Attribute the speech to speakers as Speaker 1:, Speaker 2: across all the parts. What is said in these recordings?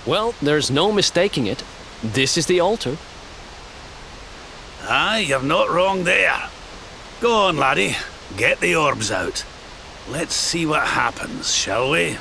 Speaker 1: Well, there's no mistaking it. This is the altar.
Speaker 2: Aye, you're not wrong there. Go on, laddie. Get the orbs out. Let's see what happens, shall we?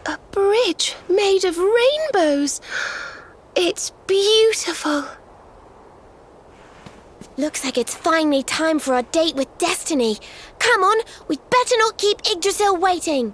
Speaker 3: A bridge made of rainbows. It's beautiful. Looks like it's finally time for our date with Destiny. Come on, we'd better not keep Yggdrasil waiting.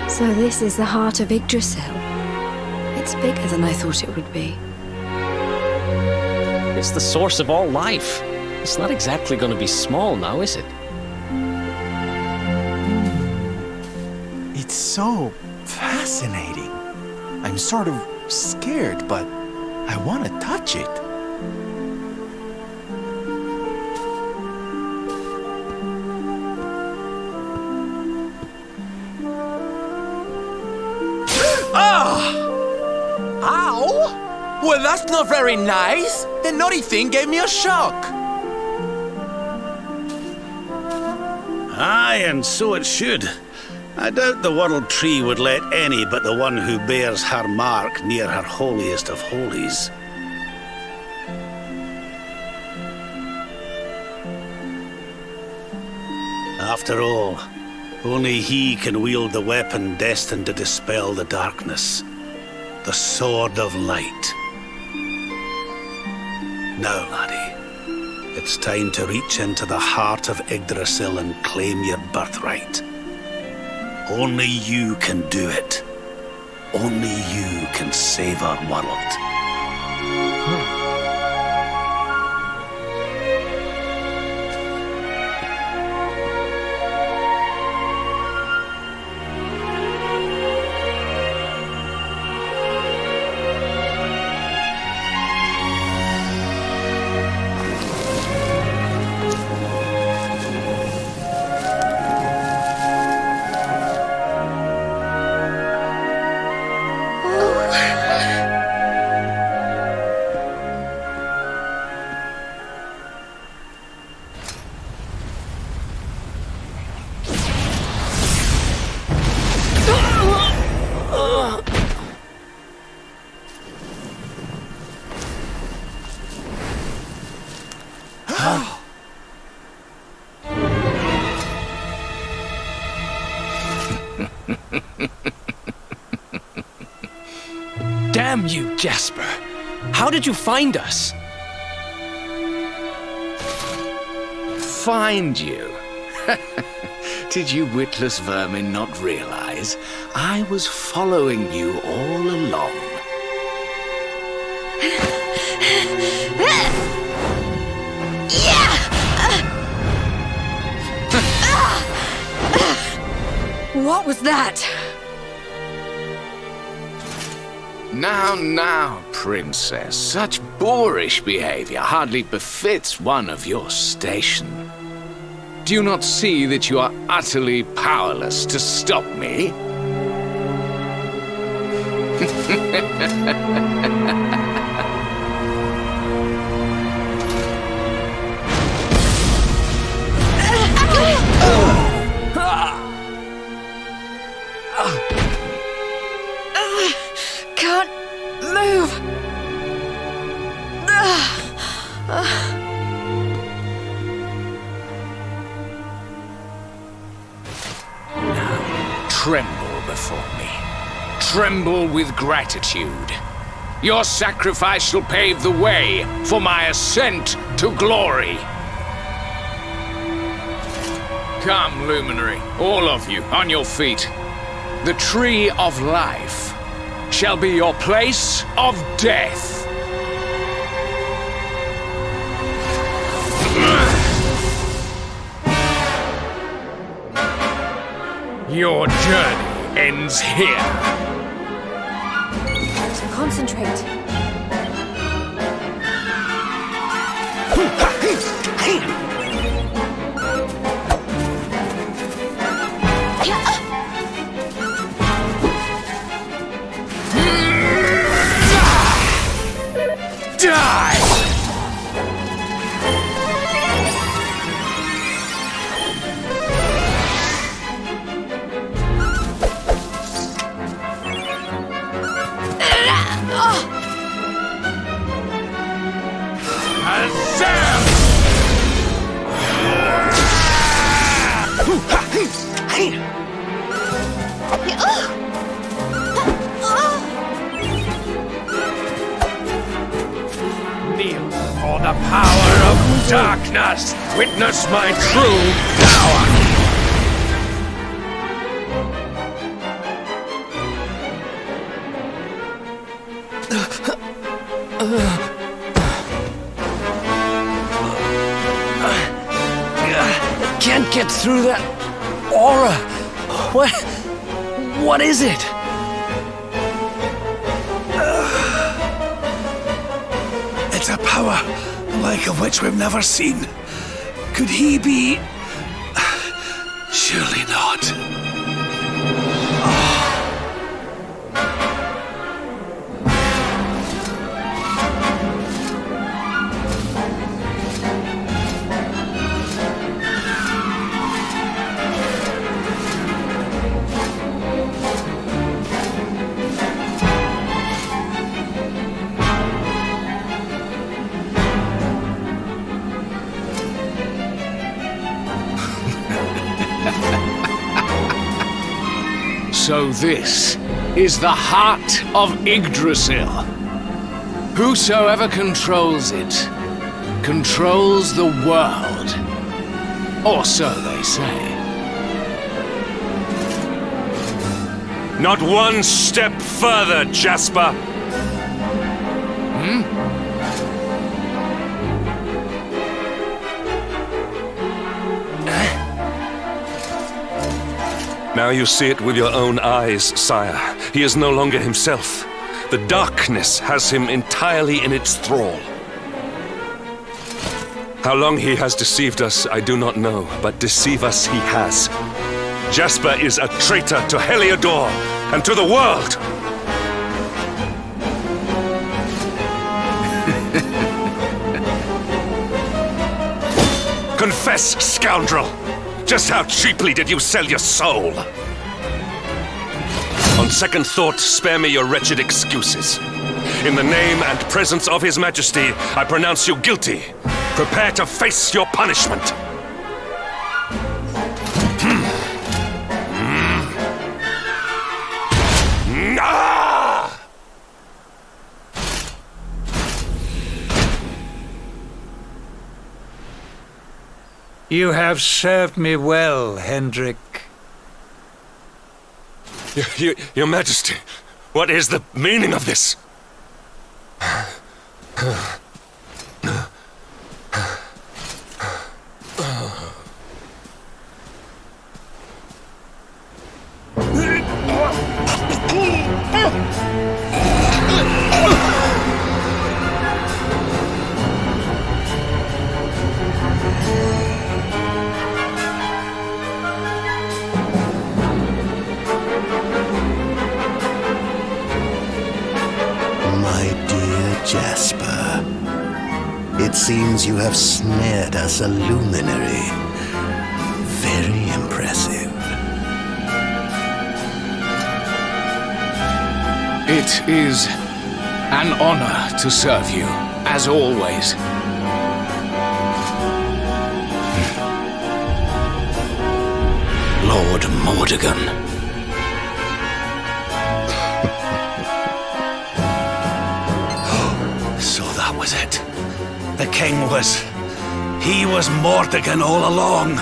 Speaker 4: So this is the heart of Yggdrasil. It's bigger than I thought it would be.
Speaker 1: It's the source of all life. It's not exactly going to be small now, is it?
Speaker 5: It's so fascinating. I'm sort of scared, but I want to touch it.
Speaker 6: Ow! Well, that's not very nice. The naughty thing gave me a shock.
Speaker 2: Aye, and so it should. I doubt the World Tree would let any but the one who bears her mark near her holiest of holies. After all, only he can wield the weapon destined to dispel the darkness. The Sword of Light. Now, laddie, it's time to reach into the heart of Yggdrasil and claim your birthright. Only you can do it. Only you can save our world.
Speaker 1: Damn you, Jasper. How did you find us?
Speaker 7: Find you? Did you witless vermin not realize I was following you all along?
Speaker 4: What was that?
Speaker 7: Now, princess. Such boorish behavior hardly befits one of your station. Do you not see that you are utterly powerless to stop me?
Speaker 4: Can't move.
Speaker 7: Tremble before me. Tremble with gratitude. Your sacrifice shall pave the way for my ascent to glory. Come, luminary, all of you, on your feet. The tree of life shall be your place of death. Your journey ends here.
Speaker 3: So concentrate.
Speaker 7: Die!
Speaker 1: Kneel for the power of darkness. Witness my true power. I can't get through that aura. What is it?
Speaker 2: It's a power like of which we've never seen. Could he be? Surely not.
Speaker 7: So this is the heart of Yggdrasil. Whosoever controls it, controls the world. Or so they say.
Speaker 8: Not one step further, Jasper! Now you see it with your own eyes, sire. He is no longer himself. The darkness has him entirely in its thrall. How long he has deceived us, I do not know, but deceive us he has. Jasper is a traitor to Heliodor and to the world! Confess, scoundrel! Just how cheaply did you sell your soul? On second thought, spare me your wretched excuses. In the name and presence of His Majesty, I pronounce you guilty. Prepare to face your punishment.
Speaker 1: You have served me well, Hendrik.
Speaker 8: Your Majesty, what is the meaning of this?
Speaker 2: Jasper, it seems you have snared us a luminary. Very impressive.
Speaker 7: It is an honor to serve you, as always.
Speaker 2: Lord Mordegon. Was it? The king was... He was Mordegon all along.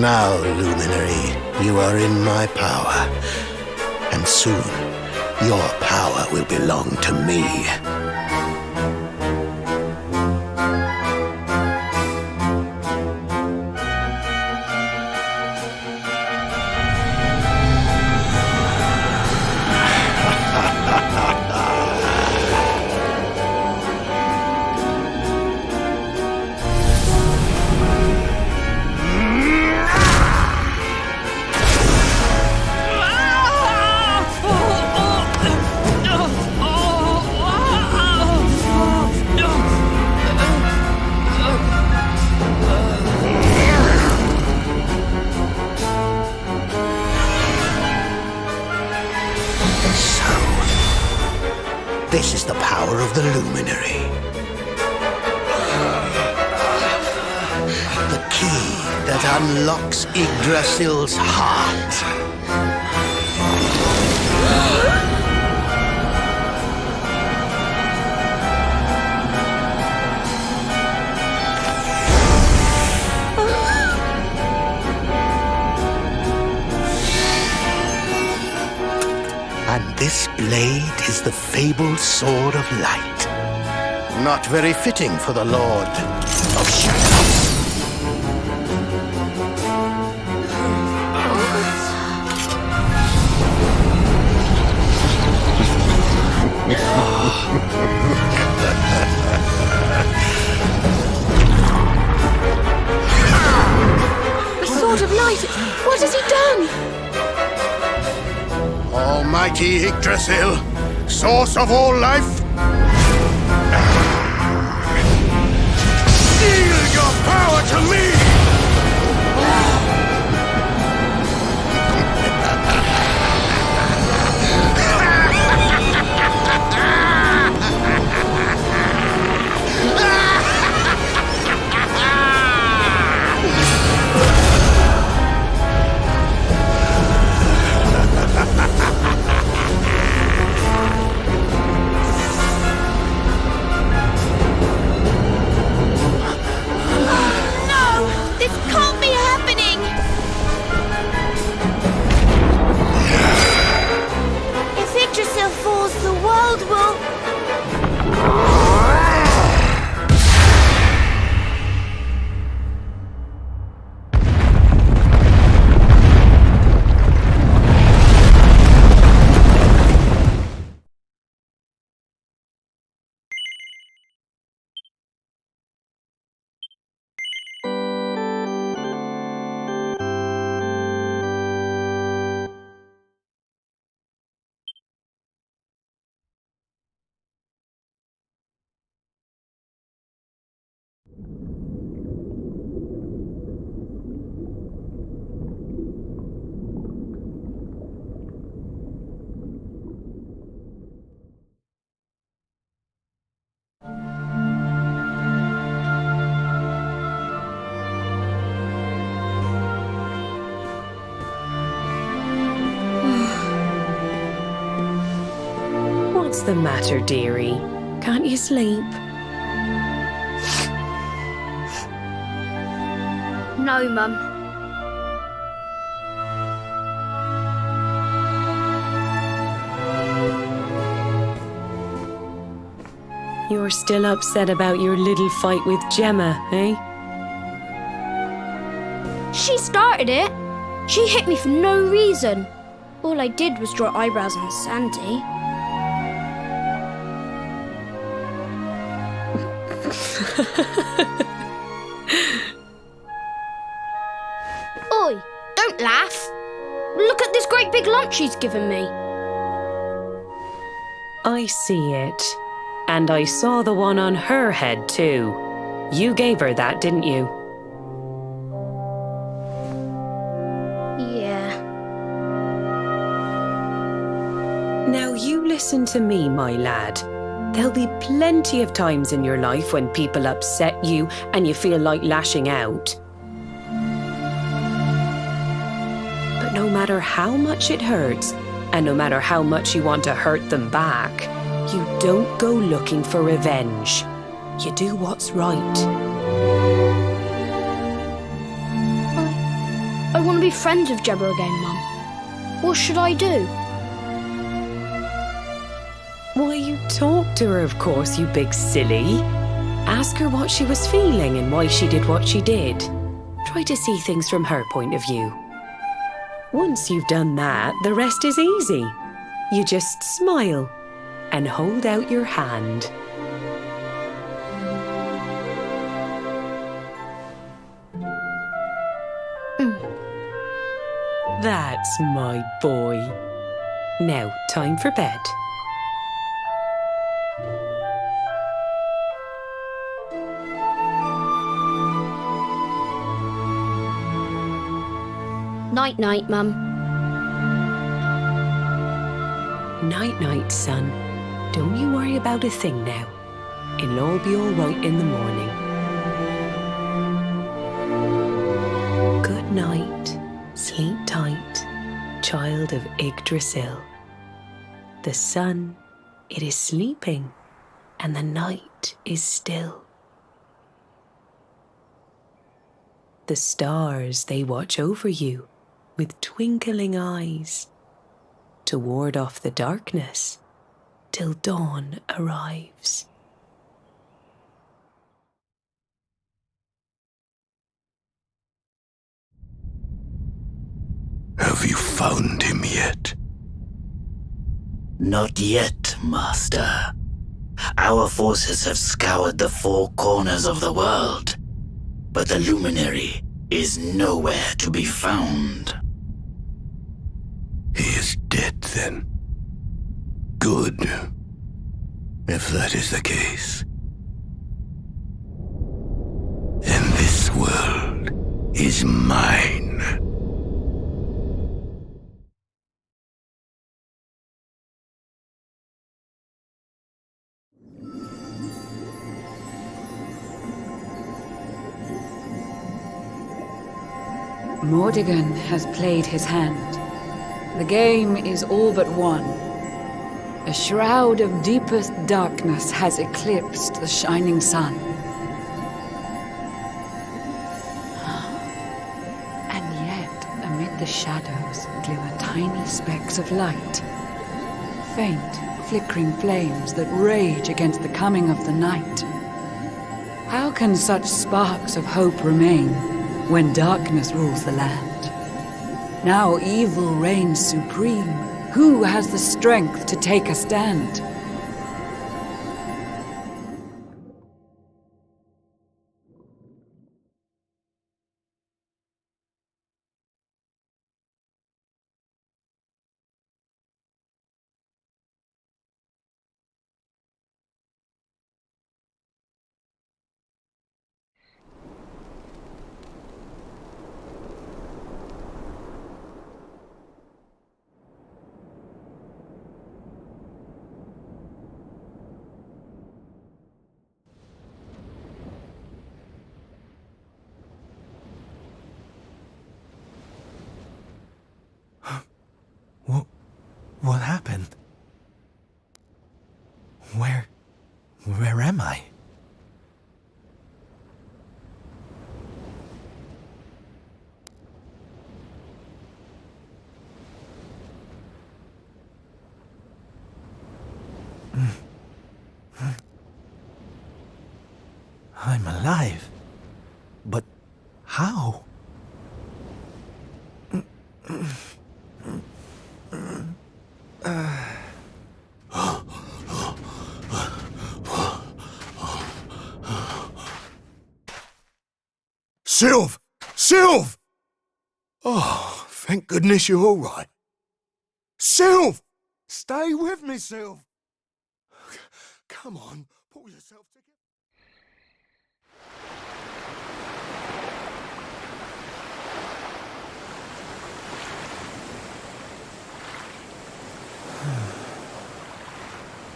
Speaker 2: Now, Luminary, you are in my power. And soon, your power will belong to me. This is the power of the Luminary. The key that unlocks Yggdrasil's heart. And this blade is the fabled Sword of Light. Not very fitting for the Lord of Shadows.
Speaker 3: The Sword of Light! What has he done?
Speaker 2: Almighty Yggdrasil, source of all life, yield your power to me!
Speaker 3: No!
Speaker 9: What's the matter, dearie? Can't you sleep?
Speaker 10: No, Mum.
Speaker 9: You're still upset about your little fight with Gemma, eh?
Speaker 10: She started it. She hit me for no reason. All I did was draw eyebrows on Sandy. Oi, don't laugh. Look at this great big lump she's given me.
Speaker 9: I see it. And I saw the one on her head too. You gave her that, didn't you?
Speaker 10: Yeah.
Speaker 9: Now you listen to me, my lad. There'll be plenty of times in your life when people upset you and you feel like lashing out. But no matter how much it hurts, and no matter how much you want to hurt them back, you don't go looking for revenge. You do what's right.
Speaker 10: I want to be friends with Gemma again, Mum. What should I do?
Speaker 9: Why, you talk to her, of course, you big silly. Ask her what she was feeling and why she did what she did. Try to see things from her point of view. Once you've done that, the rest is easy. You just smile and hold out your hand. That's my boy. Now, time for bed.
Speaker 10: Night-night, Mum.
Speaker 9: Night-night, son. Don't you worry about a thing now. It'll all be all right in the morning. Good night. Sleep tight, child of Yggdrasil. The sun, it is sleeping, and the night is still. The stars, they watch over you with twinkling eyes to ward off the darkness till dawn arrives.
Speaker 2: Have you found him yet?
Speaker 11: Not yet, Master. Our forces have scoured the four corners of the world, but the luminary is nowhere to be found.
Speaker 2: He is dead, then. Good. If that is the case. And this world is mine.
Speaker 12: Mordigan has played his hand. The game is all but won. A shroud of deepest darkness has eclipsed the shining sun. And yet, amid the shadows, glimmer tiny specks of light. Faint, flickering flames that rage against the coming of the night. How can such sparks of hope remain when darkness rules the land? Now evil reigns supreme. Who has the strength to take a stand?
Speaker 5: alive. But how?
Speaker 13: Sylv! Sylv! Oh, thank goodness you're all right. Sylv! Stay with me, Sylv! Come on, pull yourself together.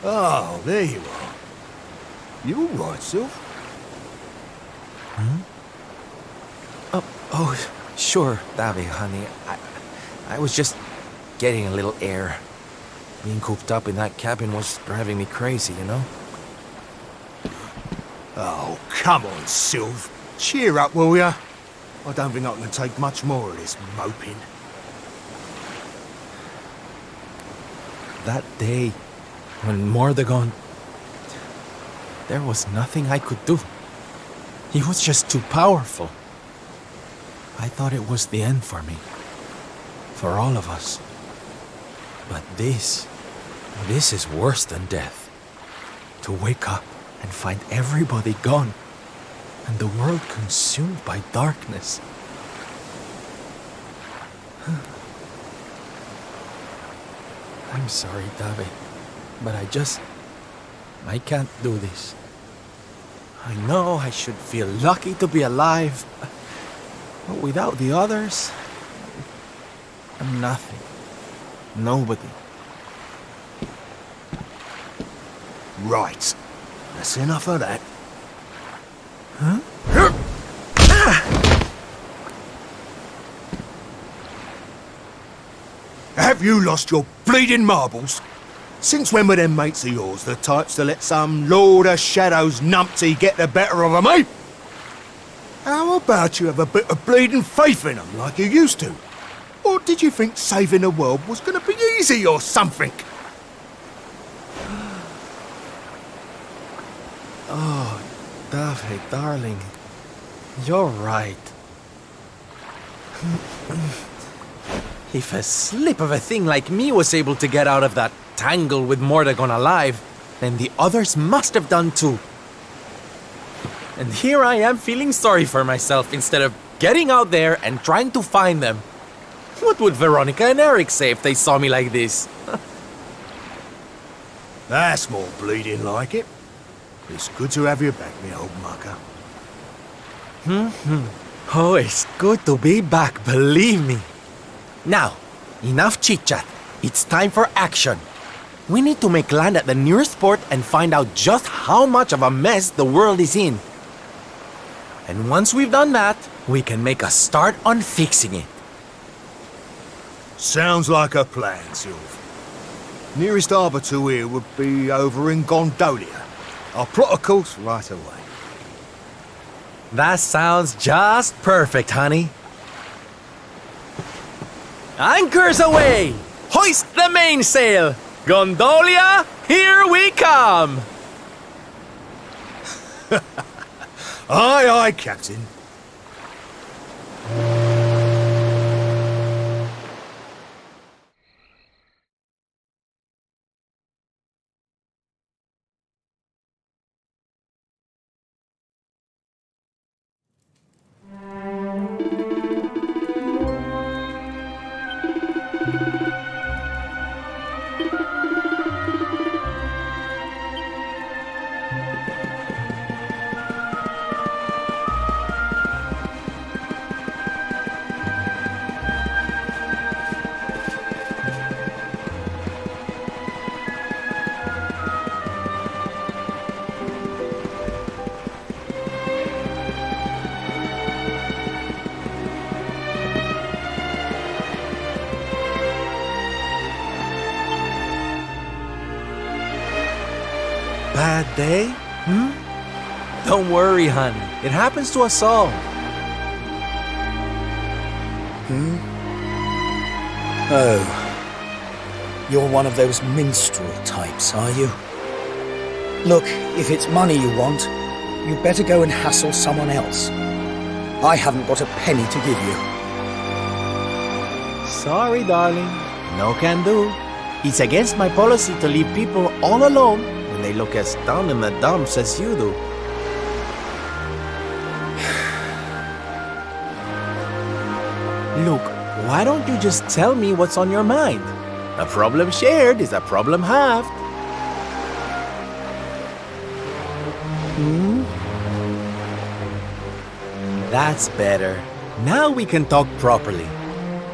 Speaker 13: Oh, there you are. You all right, Sylv?
Speaker 5: Oh, sure, Davy, honey. I was just getting a little air. Being cooped up in that cabin was driving me crazy, you know?
Speaker 13: Oh, come on, Sylv. Cheer up, will ya? I don't think I can take much more of this moping.
Speaker 5: That day, when Mordegon... There was nothing I could do. He was just too powerful. I thought it was the end for me. For all of us. But this is worse than death. To wake up and find everybody gone, and the world consumed by darkness. I'm sorry, Davi, but I can't do this. I know I should feel lucky to be alive, but without the others, I'm nothing. Nobody.
Speaker 13: Right. That's enough of that.
Speaker 5: Huh?
Speaker 13: Have you lost your bleeding marbles? Since when were them mates of yours the types to let some Lord of Shadows numpty get the better of 'em, eh? How about you have a bit of bleeding faith in 'em like you used to? Or did you think saving the world was gonna be easy or something?
Speaker 5: Oh, Davi, darling. You're right. If a slip of a thing like me was able to get out of that tangle with Mordegon alive, then the others must have done too. And here I am feeling sorry for myself instead of getting out there and trying to find them. What would Veronica and Eric say if they saw me like this?
Speaker 13: That's more bleeding like it. It's good to have you back, me old mucker.
Speaker 5: Oh, it's good to be back, believe me. Now, enough chit-chat. It's time for action. We need to make land at the nearest port and find out just how much of a mess the world is in. And once we've done that, we can make a start on fixing it.
Speaker 13: Sounds like a plan, Sylv. Nearest harbour to here would be over in Gondolia. I'll plot a course right away.
Speaker 5: That sounds just perfect, honey. Anchors away! Hoist the mainsail! Gondolia, here we come!
Speaker 13: Aye, aye, Captain.
Speaker 5: Bad day? Don't worry, honey. It happens to us all.
Speaker 2: Oh. You're one of those minstrel types, are you? Look, if it's money you want,
Speaker 14: you'd better go and hassle someone else. I haven't got a penny to give you.
Speaker 5: Sorry, darling. No can do. It's against my policy to leave people all alone when they look as down in the dumps as you do. Look, why don't you just tell me what's on your mind? A problem shared is a problem halved. That's better. Now we can talk properly.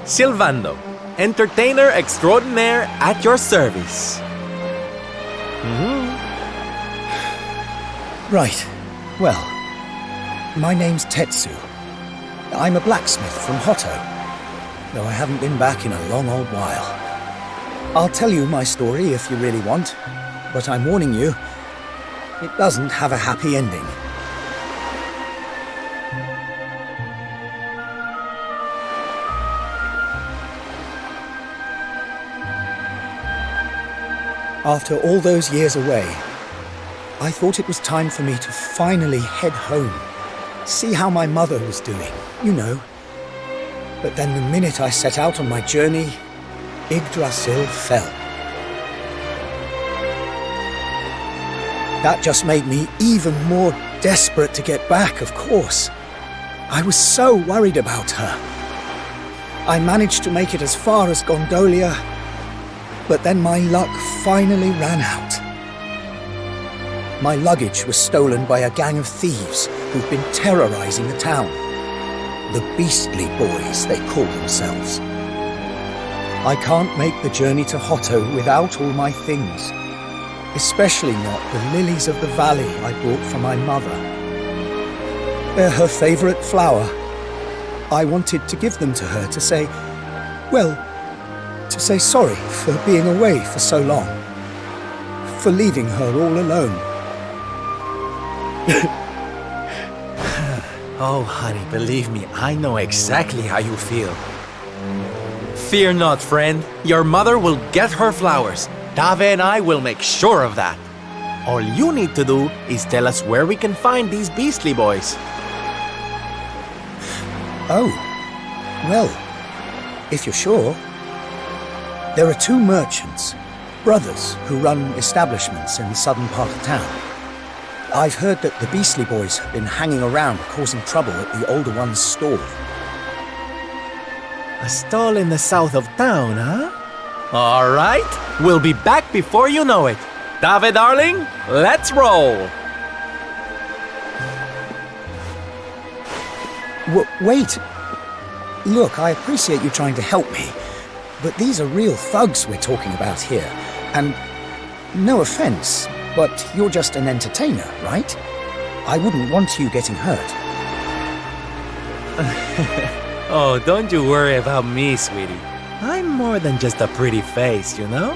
Speaker 5: Silvando, entertainer extraordinaire at your service.
Speaker 14: Right. Well, my name's Tetsu. I'm a blacksmith from Hotto, though I haven't been back in a long old while. I'll tell you my story if you really want, but I'm warning you, it doesn't have a happy ending. After all those years away, I thought it was time for me to finally head home, see how my mother was doing, you know. But then the minute I set out on my journey, Yggdrasil fell. That just made me even more desperate to get back, of course. I was so worried about her. I managed to make it as far as Gondolia, but then my luck finally ran out. My luggage was stolen by a gang of thieves who've been terrorizing the town. The Beastly Boys, they call themselves. I can't make the journey to Hotto without all my things, especially not the lilies of the valley I bought for my mother. They're her favorite flower. I wanted to give them to her to say, well, to say sorry for being away for so long, for leaving her all alone.
Speaker 5: Oh, honey, believe me, I know exactly how you feel. Fear not, friend. Your mother will get her flowers. Dave and I will make sure of that. All you need to do is tell us where we can find these Beastly Boys.
Speaker 14: Oh, well, if you're sure. There are two merchants, brothers, who run establishments in the southern part of town. I've heard that the Beastly Boys have been hanging around causing trouble at the older one's stall.
Speaker 5: A stall in the south of town, huh? All right, we'll be back before you know it. Dave, darling, let's roll.
Speaker 14: Wait. Look, I appreciate you trying to help me, but these are real thugs we're talking about here, and no offense, but you're just an entertainer, right? I wouldn't want you getting hurt.
Speaker 5: Oh, don't you worry about me, sweetie. I'm more than just a pretty face, you know?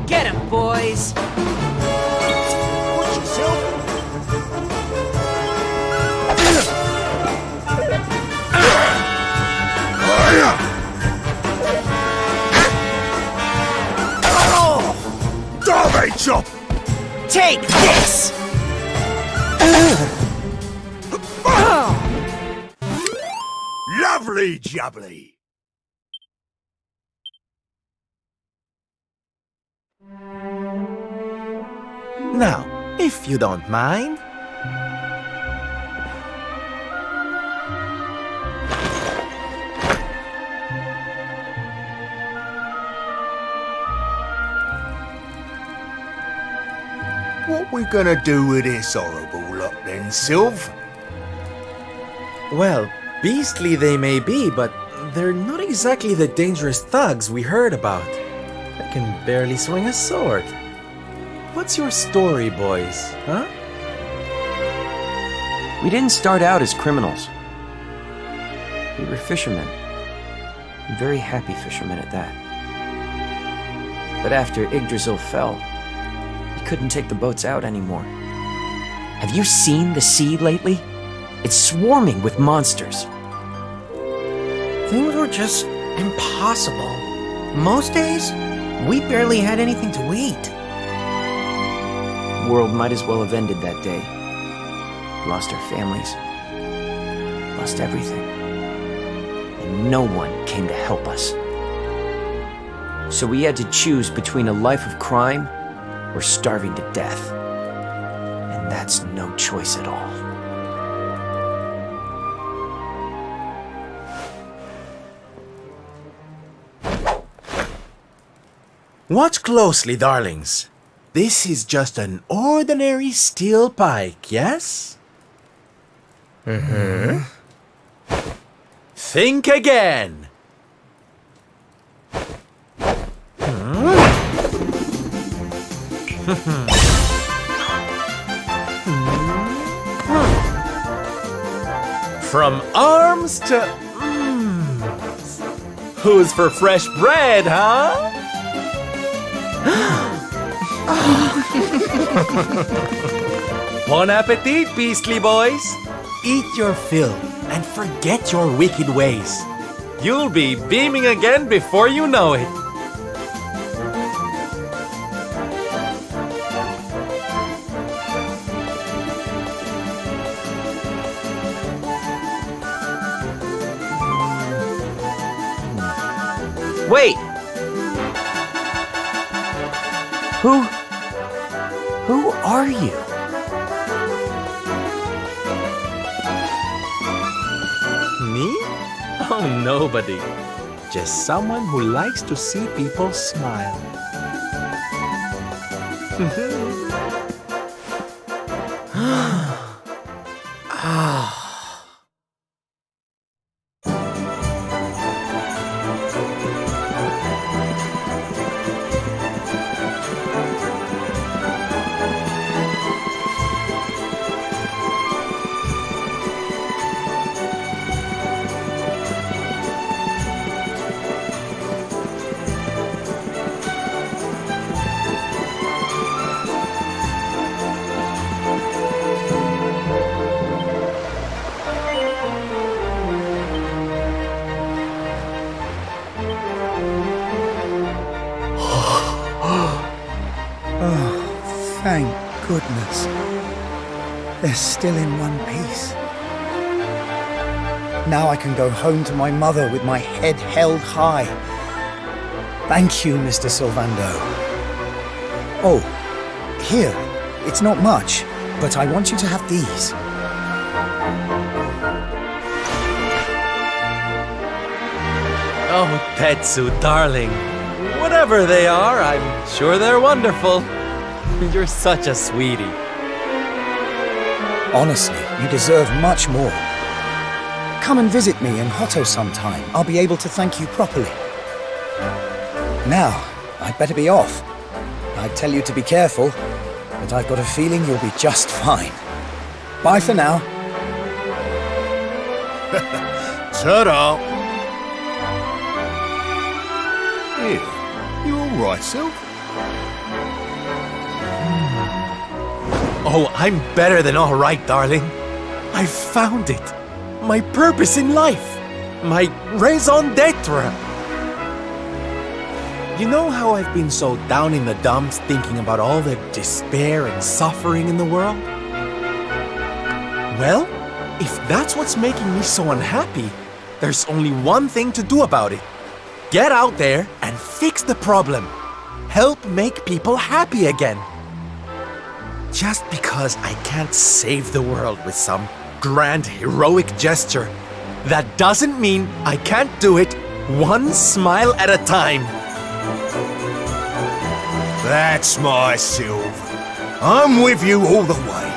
Speaker 15: Get him, boys!
Speaker 13: Watch yourself! Darby chop!
Speaker 15: Take this!
Speaker 13: Lovely jubbly!
Speaker 5: Now, If you don't mind.
Speaker 13: What we gonna do with this horrible lot then, Sylv?
Speaker 5: Well, beastly they may be, but they're not exactly the dangerous thugs we heard about. They can barely swing a sword. What's your story, boys, huh?
Speaker 16: We didn't start out as criminals. We were fishermen. And very happy fishermen at that. But after Yggdrasil fell, we couldn't take the boats out anymore. Have you seen the sea lately? It's swarming with monsters.
Speaker 17: Things were just impossible. Most days, we barely had anything to eat.
Speaker 16: The world might as well have ended that day. We lost our families. Lost everything. And no one came to help us. So we had to choose between a life of crime or starving to death. And that's no choice at all.
Speaker 5: Watch closely, darlings. This is just an ordinary steel pike, yes? Mm-hmm. Think again. From arms to... Who's for fresh bread, huh? Bon appetit, beastly boys! Eat your fill and forget your wicked ways. You'll be beaming again before you know it.
Speaker 16: Wait! Who are you?
Speaker 5: Me? Oh, nobody. Just someone who likes to see people smile.
Speaker 14: Thank goodness. They're still in one piece. Now I can go home to my mother with my head held high. Thank you, Mr. Sylvando. Oh, here. It's not much, but I want you to have these.
Speaker 5: Oh, Tetsu, darling. Whatever they are, I'm sure they're wonderful. You're such a sweetie.
Speaker 14: Honestly, you deserve much more. Come and visit me in Hotto sometime. I'll be able to thank you properly. Now, I'd better be off. I'd tell you to be careful, but I've got a feeling you'll be just fine. Bye for now.
Speaker 13: Ta-da! Here, you all right, Sylv?
Speaker 5: Oh, I'm better than all right, darling. I found it. My purpose in life. My raison d'etre. You know how I've been so down in the dumps thinking about all the despair and suffering in the world? Well, if that's what's making me so unhappy, there's only one thing to do about it. Get out there and fix the problem. Help make people happy again. Just because I can't save the world with some grand heroic gesture, that doesn't mean I can't do it one smile at a time.
Speaker 13: That's my Sylve. I'm with you all the way.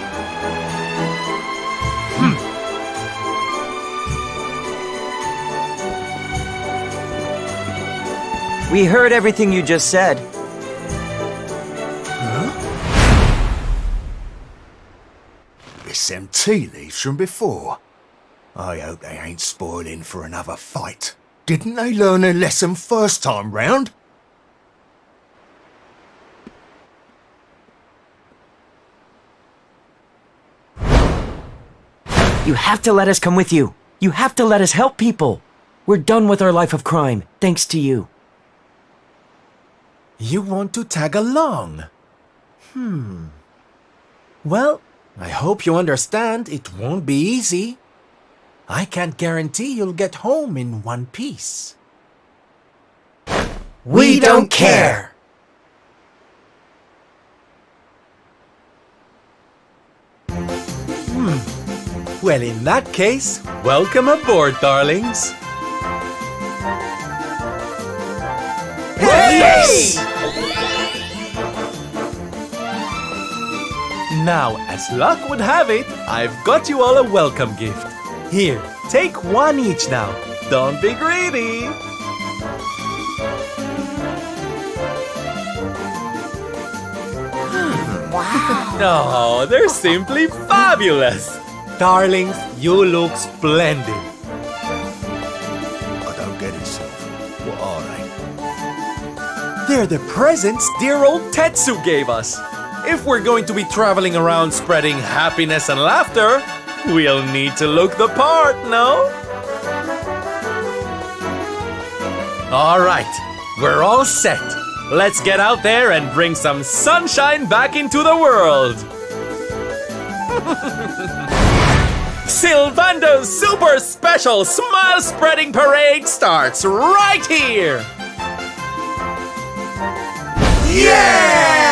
Speaker 16: We heard everything you just said.
Speaker 13: It's them tea leaves from before. I hope they ain't spoiling for another fight. Didn't they learn their lesson first time round?
Speaker 16: You have to let us come with you. You have to let us help people. We're done with our life of crime, thanks to you.
Speaker 5: You want to tag along? Well, I hope you understand it won't be easy. I can't guarantee you'll get home in one piece.
Speaker 16: We don't care!
Speaker 5: Well, in that case, welcome aboard, darlings.
Speaker 16: Yes!
Speaker 5: Now, as luck would have it, I've got you all a welcome gift. Here, take one each now. Don't be greedy.
Speaker 3: Wow.
Speaker 5: Oh, they're simply fabulous. Darlings, you look splendid.
Speaker 13: I don't get it, Sylve. What are they?
Speaker 5: They're the presents dear old Tetsu gave us. If we're going to be traveling around spreading happiness and laughter, we'll need to look the part, no? All right, we're all set. Let's get out there and bring some sunshine back into the world. Sylvando's super special smile spreading parade starts right here. Yeah!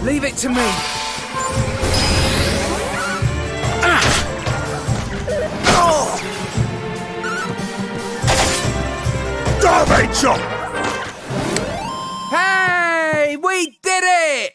Speaker 6: Leave it to me.
Speaker 13: Garbage up!
Speaker 6: Hey, we did it!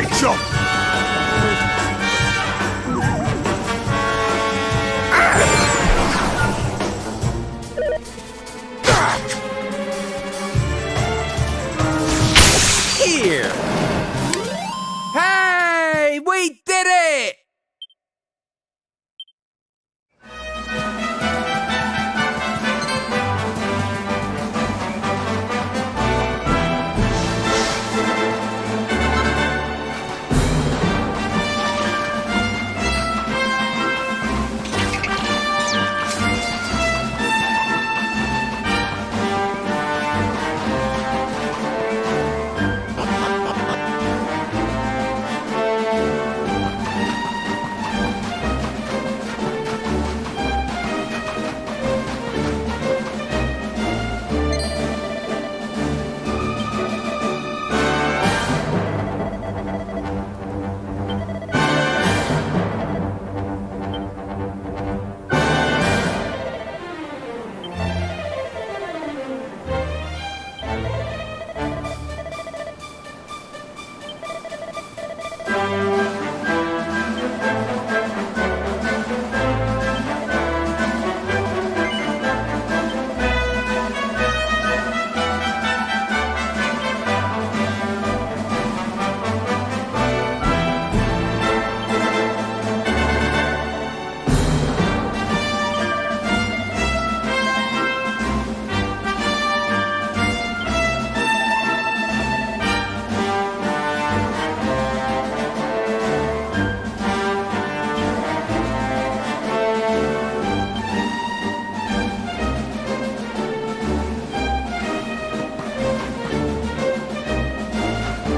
Speaker 13: Rachel!
Speaker 6: Here! Hey! We did it!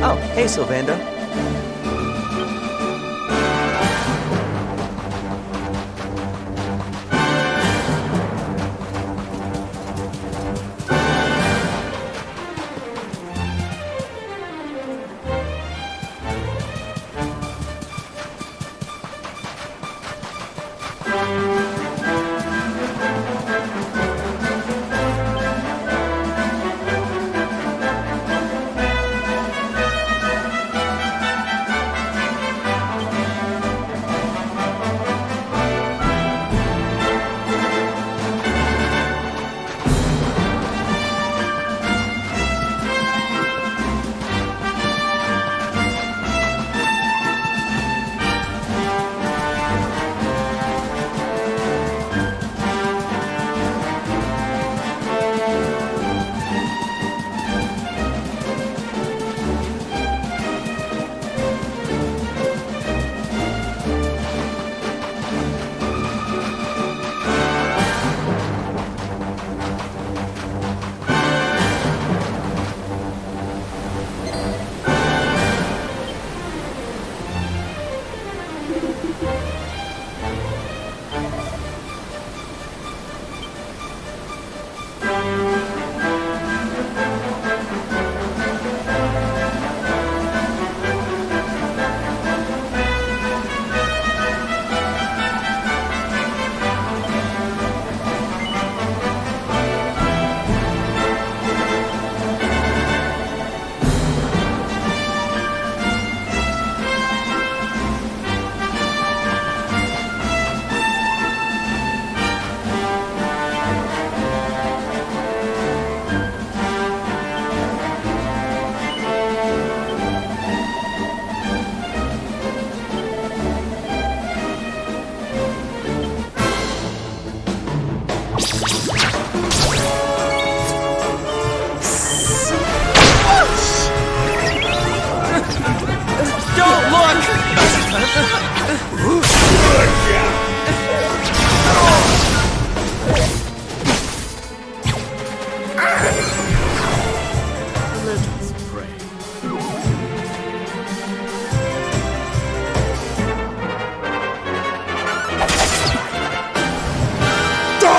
Speaker 16: Oh, hey, Sylvando.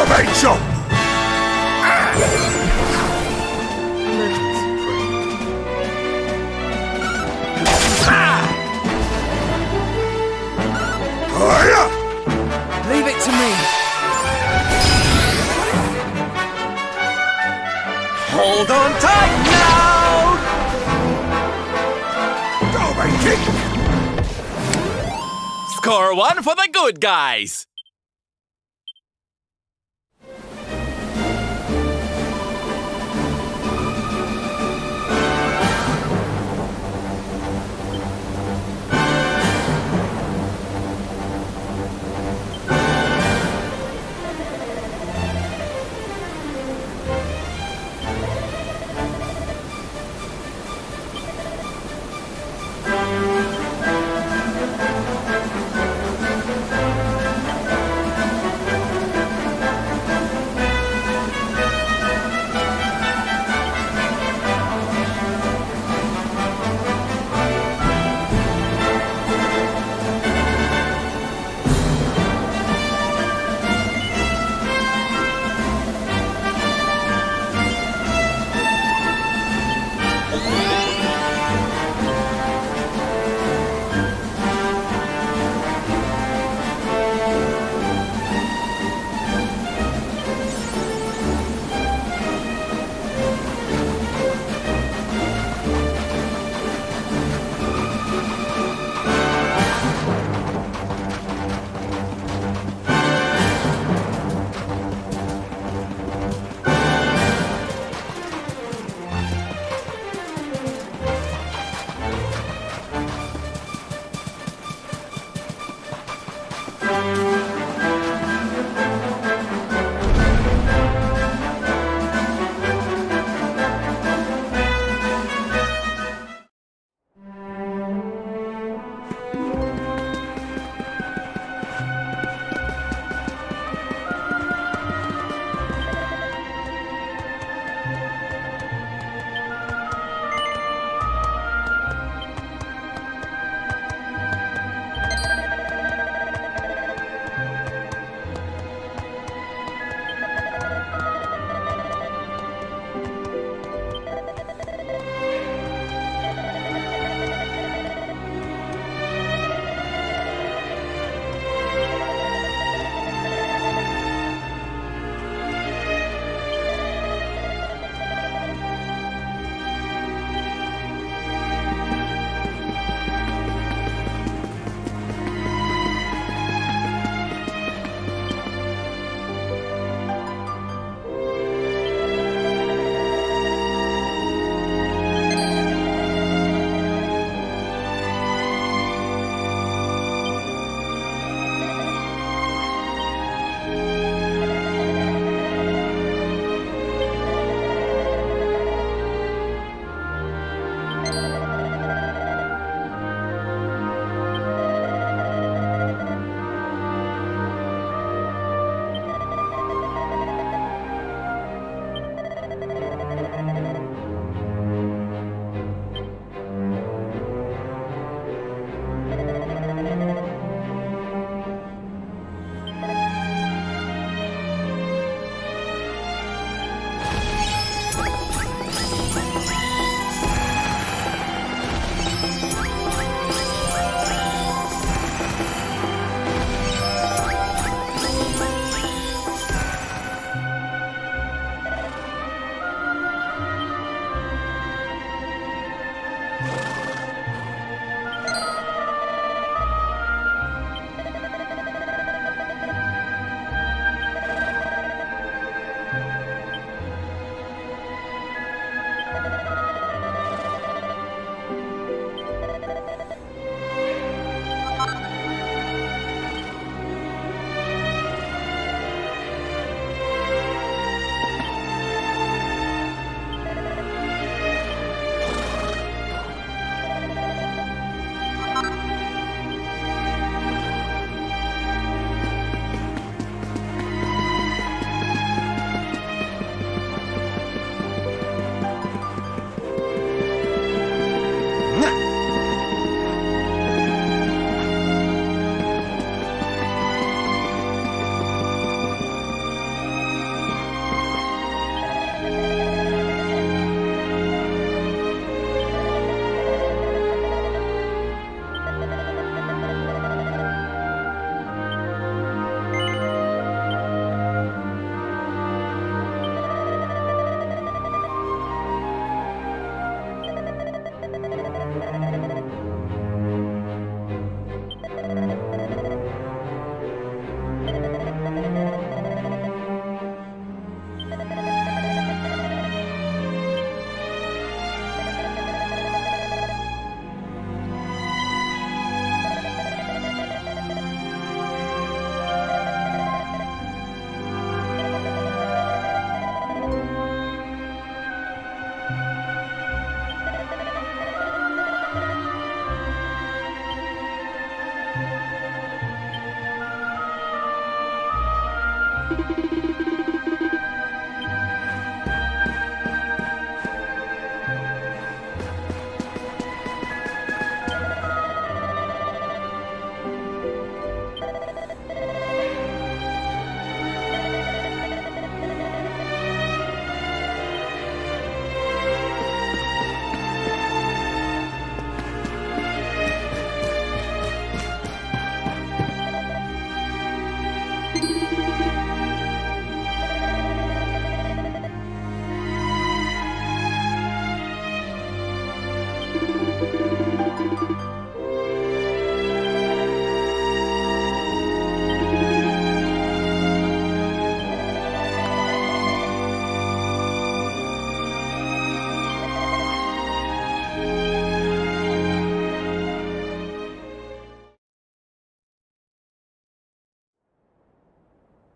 Speaker 13: Rachel!
Speaker 6: Score one for the good guys!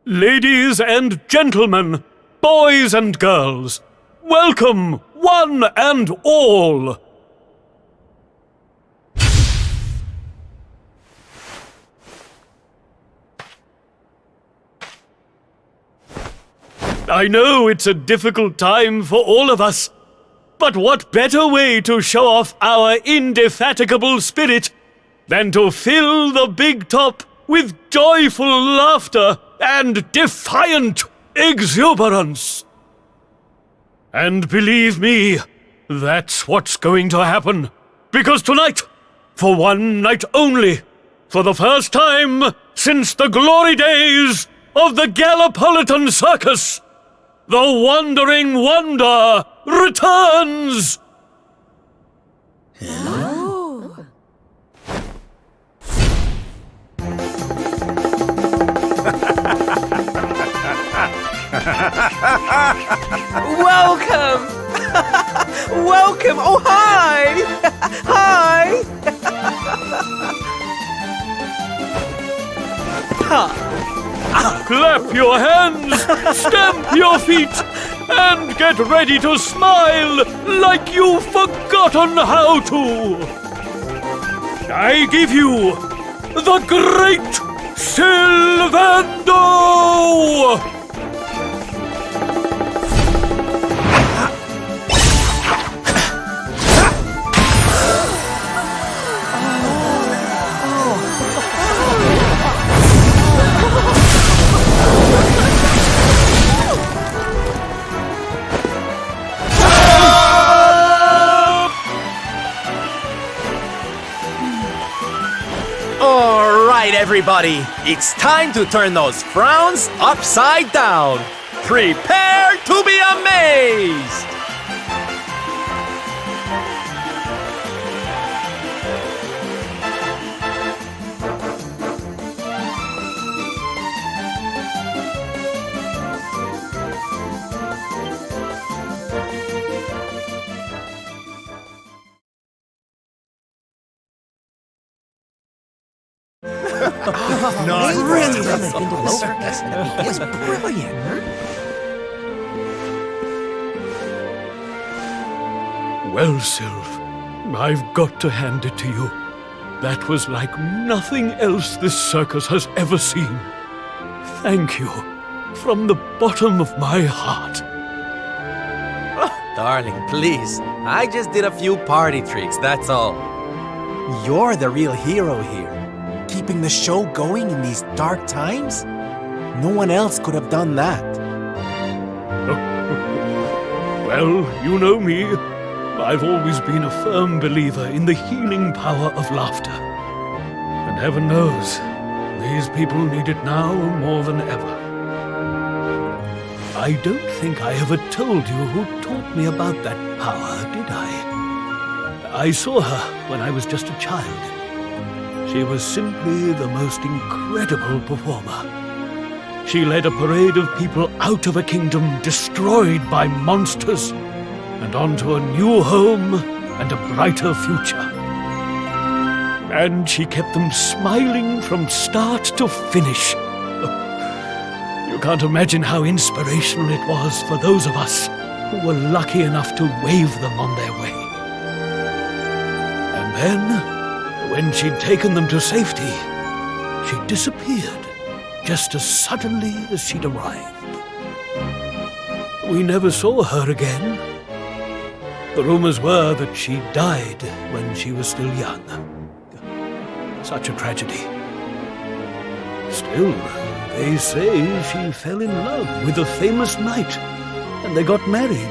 Speaker 1: Ladies and gentlemen, boys and girls, welcome, one and all. I know it's a difficult time for all of us, but what better way to show off our indefatigable spirit than to fill the big top with joyful laughter and defiant exuberance. And believe me, that's what's going to happen. Because tonight, for one night only, for the first time since the glory days of the Gallipolitan Circus, the Wandering Wonder returns!
Speaker 15: Welcome! Welcome! Oh, hi! Hi!
Speaker 1: Clap your hands, stamp your feet, and get ready to smile like you've forgotten how to. I give you the Great Sylvando!
Speaker 6: Alright, everybody, it's time to turn those frowns upside down. Prepare to be amazed!
Speaker 17: Nice. Really? I've been to the circus. It was brilliant.
Speaker 1: Well, Sylv, I've got to hand it to you. That was like nothing else this circus has ever seen. Thank you, from the bottom of my heart.
Speaker 6: Oh, darling, please. I just did a few party tricks, that's all.
Speaker 5: You're the real hero here. Keeping the show going in these dark times? No one else could have done that.
Speaker 1: Well, you know me. I've always been a firm believer in the healing power of laughter. And heaven knows, these people need it now more than ever. I don't think I ever told you who taught me about that power, did I? I saw her when I was just a child. She was simply the most incredible performer. She led a parade of people out of a kingdom destroyed by monsters and onto a new home and a brighter future. And she kept them smiling from start to finish. You can't imagine how inspirational it was for those of us who were lucky enough to wave them on their way. And then, when she'd taken them to safety, she disappeared. just as suddenly as she'd arrived. We never saw her again. The rumors were that she died when she was still young. Such a tragedy. Still, they say she fell in love with a famous knight, and they got married.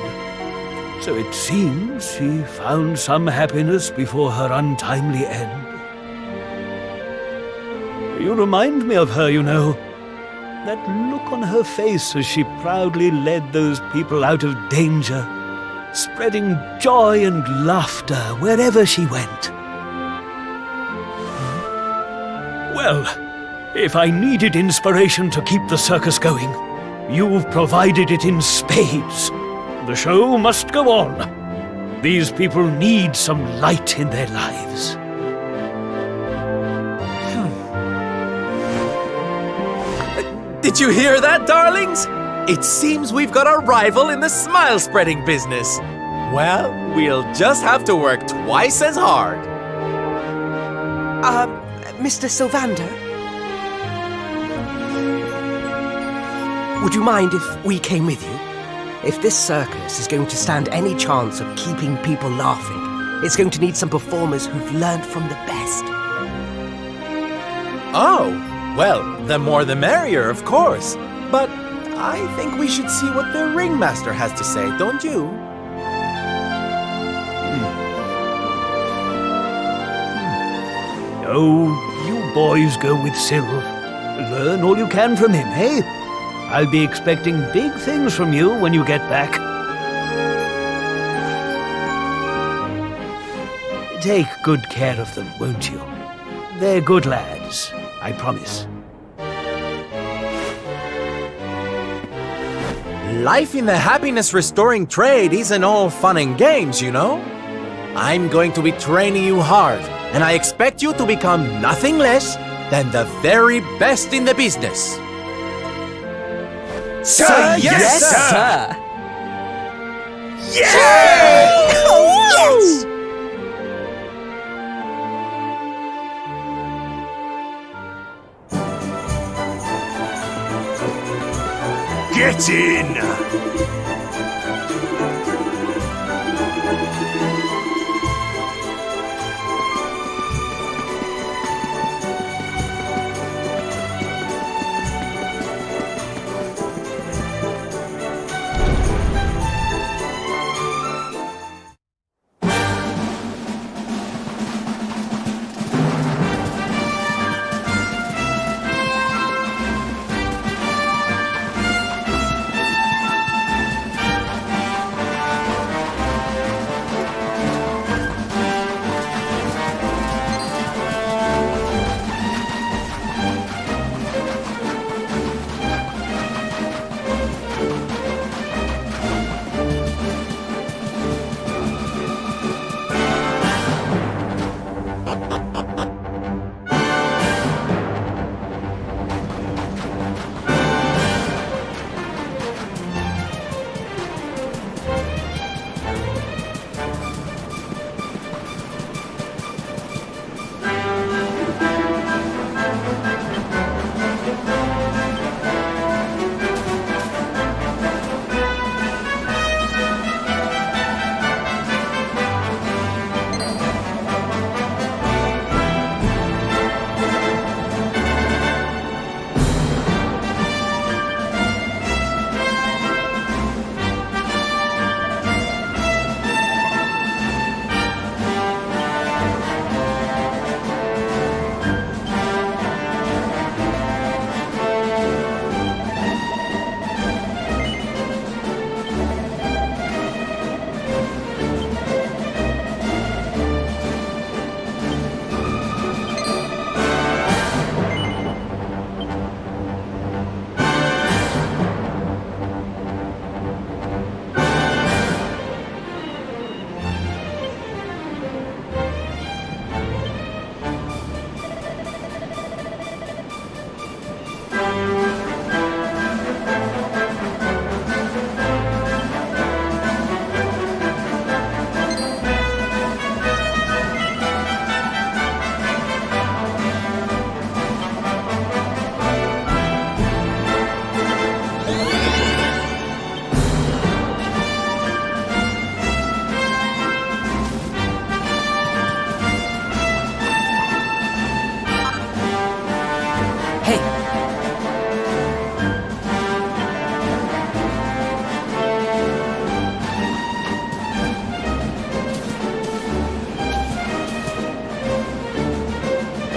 Speaker 1: So it seems she found some happiness before her untimely end. You remind me of her, you know. That look on her face as she proudly led those people out of danger, spreading joy and laughter wherever she went. Well, if I needed inspiration to keep the circus going, you've provided it in spades. The show must go on. These people need some light in their lives.
Speaker 6: Did you hear that, darlings? It seems we've got a rival in the smile-spreading business. Well, we'll just have to work twice as hard.
Speaker 17: Mr. Sylvander? Would you mind if we came with you? If this circus is going to stand any chance of keeping people laughing, it's going to need some performers who've learned from the best.
Speaker 6: Oh, well, the more the merrier, of course. But I think we should see what the ringmaster has to say, don't you?
Speaker 1: Oh, you boys go with Syl. Learn all you can from him, eh? I'll be expecting big things from you when you get back. Take good care of them, won't you? They're good lads, I promise.
Speaker 6: Life in the happiness-restoring trade isn't all fun and games, you know? I'm going to be training you hard, and I expect you to become nothing less than the very best in the business.
Speaker 17: Sir, yes, sir!
Speaker 6: Yay!
Speaker 17: Oh, yes!
Speaker 13: Get in!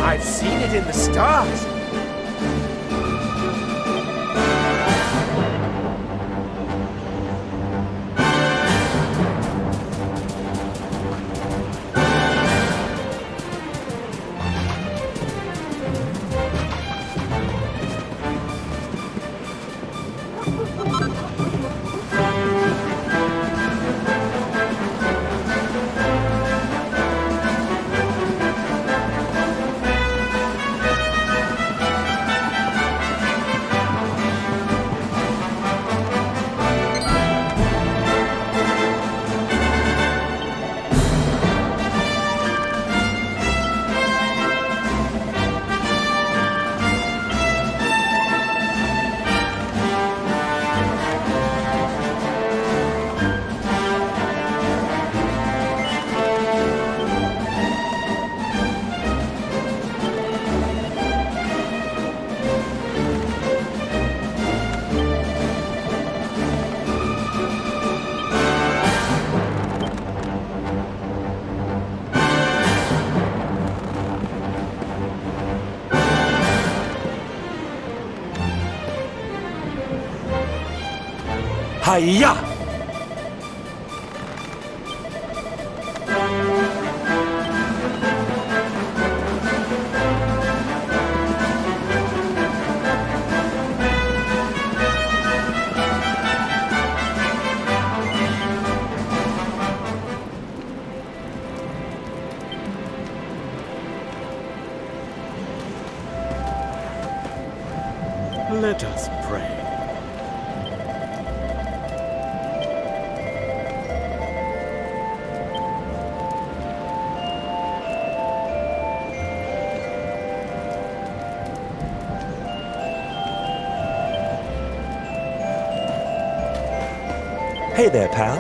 Speaker 6: I've seen it in the stars. Hiya!
Speaker 1: Let us pray.
Speaker 6: Hey there, pal.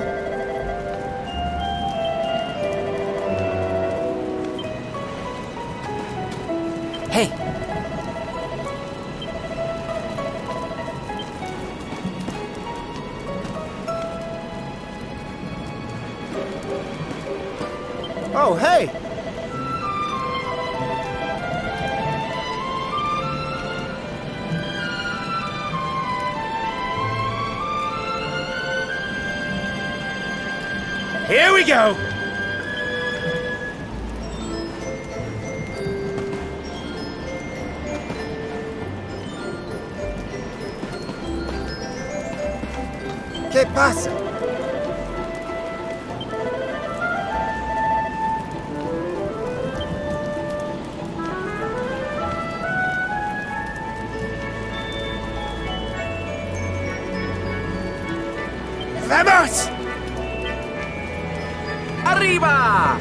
Speaker 17: Hey.
Speaker 6: Oh, hey! Here we go! ¿Qué pasa? ¡Vamos!
Speaker 15: ¡Arriba!